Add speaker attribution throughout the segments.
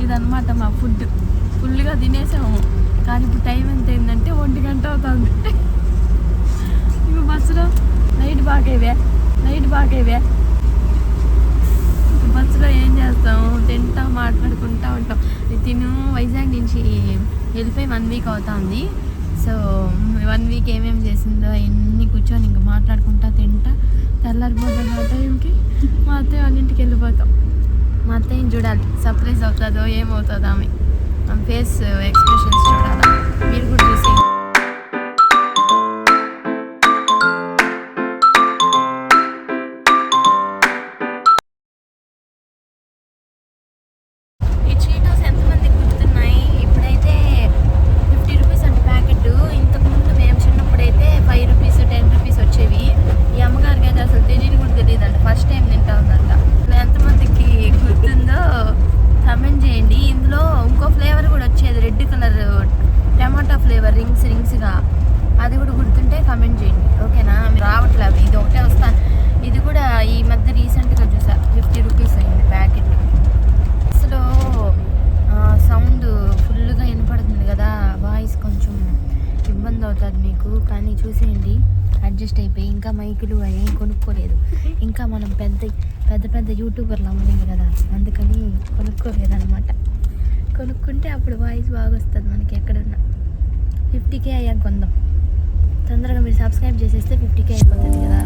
Speaker 1: ఇదన్నమాట మా ఫుడ్. ఫుల్గా తినేసాము, కానీ ఇప్పుడు టైం ఎంత అయిందంటే 1 గంట అవుతుంది. ఇక బస్సులో నైట్ బాగేవే బస్సులో ఏం చేస్తాము, తింటా మాట్లాడుకుంటా ఉంటాం. తిను వైజాగ్ నుంచి వెళ్ళిపోయి 1 వీక్ అవుతుంది. సో 1 వీక్ ఏమేమి చేసిందో అవన్నీ కూర్చొని ఇంకా మాట్లాడుకుంటా తింటా తెల్లారిపోతాం. ఆ టైంకి మా అత్తయ్య వాళ్ళ ఇంటికి వెళ్ళిపోతాం. మా అత్తయ్యని చూడాలి, సర్ప్రైజ్ అవుతుందో ఏమవుతుందో ఆమె ఫేస్ ఎక్స్ప్రెషన్స్ చూడాలి. మీరు కూడా చూసి ఈ చీటోస్ ఎంతమందికి గుర్తున్నాయి? ఇప్పుడైతే 50 రూపీస్ అంటే ప్యాకెట్. ఇంతకుముందు మేము చిన్నప్పుడైతే 5 రూపీస్ 10 రూపీస్ వచ్చేవి. ఈ అమ్మగారికి అయితే అసలు తెలియని కూడా తెలియదంట, ఫస్ట్ టైం తింటా ఉందంట. ఎంతమందికి గుర్తుందో కమెంట్ చేయండి. ఇందులో ఇంకో ఫ్లేవర్ కూడా వచ్చేది, రెడ్ కలర్ టమాటా ఫ్లేవర్, రింగ్స్గా. అది కూడా గుర్తుంటే కమెంట్ చేయండి, ఓకేనా? రావట్లేదు, ఇది ఒకటే వస్తాను. ఇది కూడా ఈ మధ్య రీసెంట్గా చూసా, 50 రూపీస్ అయింది ప్యాకెట్. అసలు సౌండ్ ఫుల్గా వినపడుతుంది కదా, వాయిస్ కొంచెం ఇబ్బంది అవుతుంది మీకు, కానీ చూసేయండి, అడ్జస్ట్ అయిపోయి. ఇంకా మైకులు అవి కొనుక్కోలేదు, ఇంకా మనం పెద్ద యూట్యూబర్లు అమ్మలేదు కదా, అందుకని కొనుక్కోలేదన్నమాట. కొనుక్కుంటే అప్పుడు వాయిస్ బాగా వస్తుంది మనకి ఎక్కడన్నా. 50K అయ్యాక కొందాం. తొందరగా మీరు సబ్స్క్రైబ్ చేసేస్తే 50K అయిపోతుంది కదా.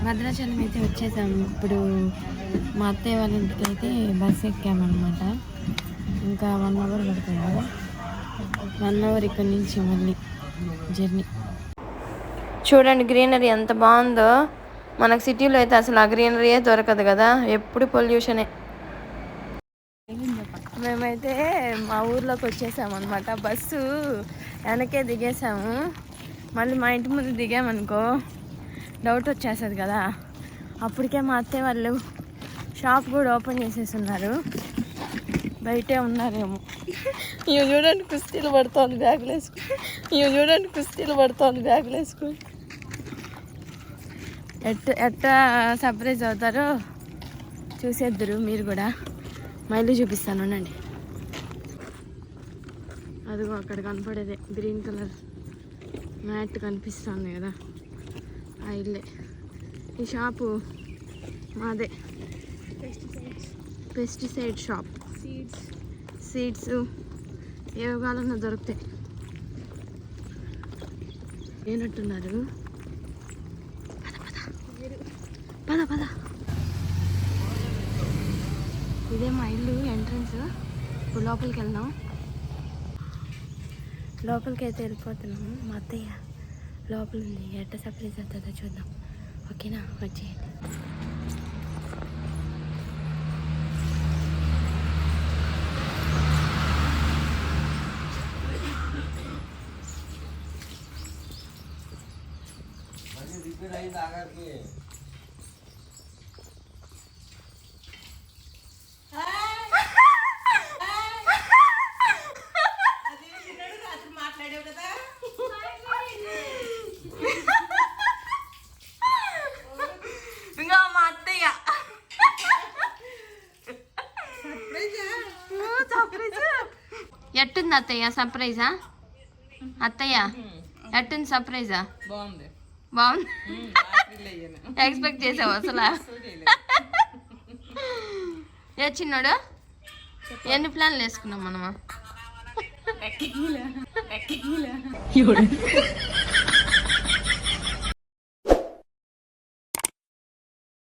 Speaker 1: భద్రాచలం అయితే వచ్చేసాము. ఇప్పుడు మా అత్తయ్య వాళ్ళ ఇంటికి అయితే బస్సు ఎక్కామన్నమాట. ఇంకా 1 అవర్ పడుతుంది. 1 అవర్ ఇక్కడ నుంచి మళ్ళీ జర్నీ. చూడండి గ్రీనరీ ఎంత బాగుందో. మనకు సిటీలో అయితే అసలు ఆ గ్రీనరీయే దొరకదు కదా, ఎప్పుడు పొల్యూషనే. మేమైతే మా ఊర్లోకి వచ్చేసాము అనమాట. బస్సు వెనకే దిగేసాము. మళ్ళీ మా ఇంటి ముందు దిగామనుకో డౌట్ వచ్చేస్తుంది కదా. అప్పటికే మా అత్తయ్య వాళ్ళు షాప్ కూడా ఓపెన్ చేసేస్తున్నారు, బయటే ఉన్నారేమో. ఇవి చూడండి కుస్తీలు పడుతోంది బ్యాగులు వేసుకుని. ఎట్టా సర్ప్రైజ్ అవుతారో చూసేద్దరు మీరు కూడా. మళ్ళీ చూపిస్తాను ఉండండి. అదిగో అక్కడ కనపడేదే గ్రీన్ కలర్ మ్యాట్ కనిపిస్తుంది కదా, ఆ ఇల్లే. ఈ షాపు మాదే, పెస్టిసైడ్ షాప్. సీడ్స్ ఏ కావాలన్నా దొరుకుతాయి. ఏనట్టున్నారు, పద. ఇదే మా ఇల్లు ఎంట్రన్స్. ఇప్పుడు లోపలికి వెళ్దాం. లోపలికి అయితే వెళ్ళిపోతున్నాము. మా అత్తయ్య లోపల ఉంది, ఎట్ట సర్ప్రైజ్ అవుతుందో చూద్దాం, ఓకేనా? వచ్చేయండి. ఇంకా మా అత్తయ్య ఎట్టుంది అత్తయ్య సర్ప్రైజా? అత్తయ్య ఎట్టుంది సర్ప్రైజా? బాగుంది. ఎక్స్పెక్ట్ చేసావు అసలు? ఏ చిన్నోడు, ఎన్ని ప్లాన్లు వేసుకున్నాం మనమా?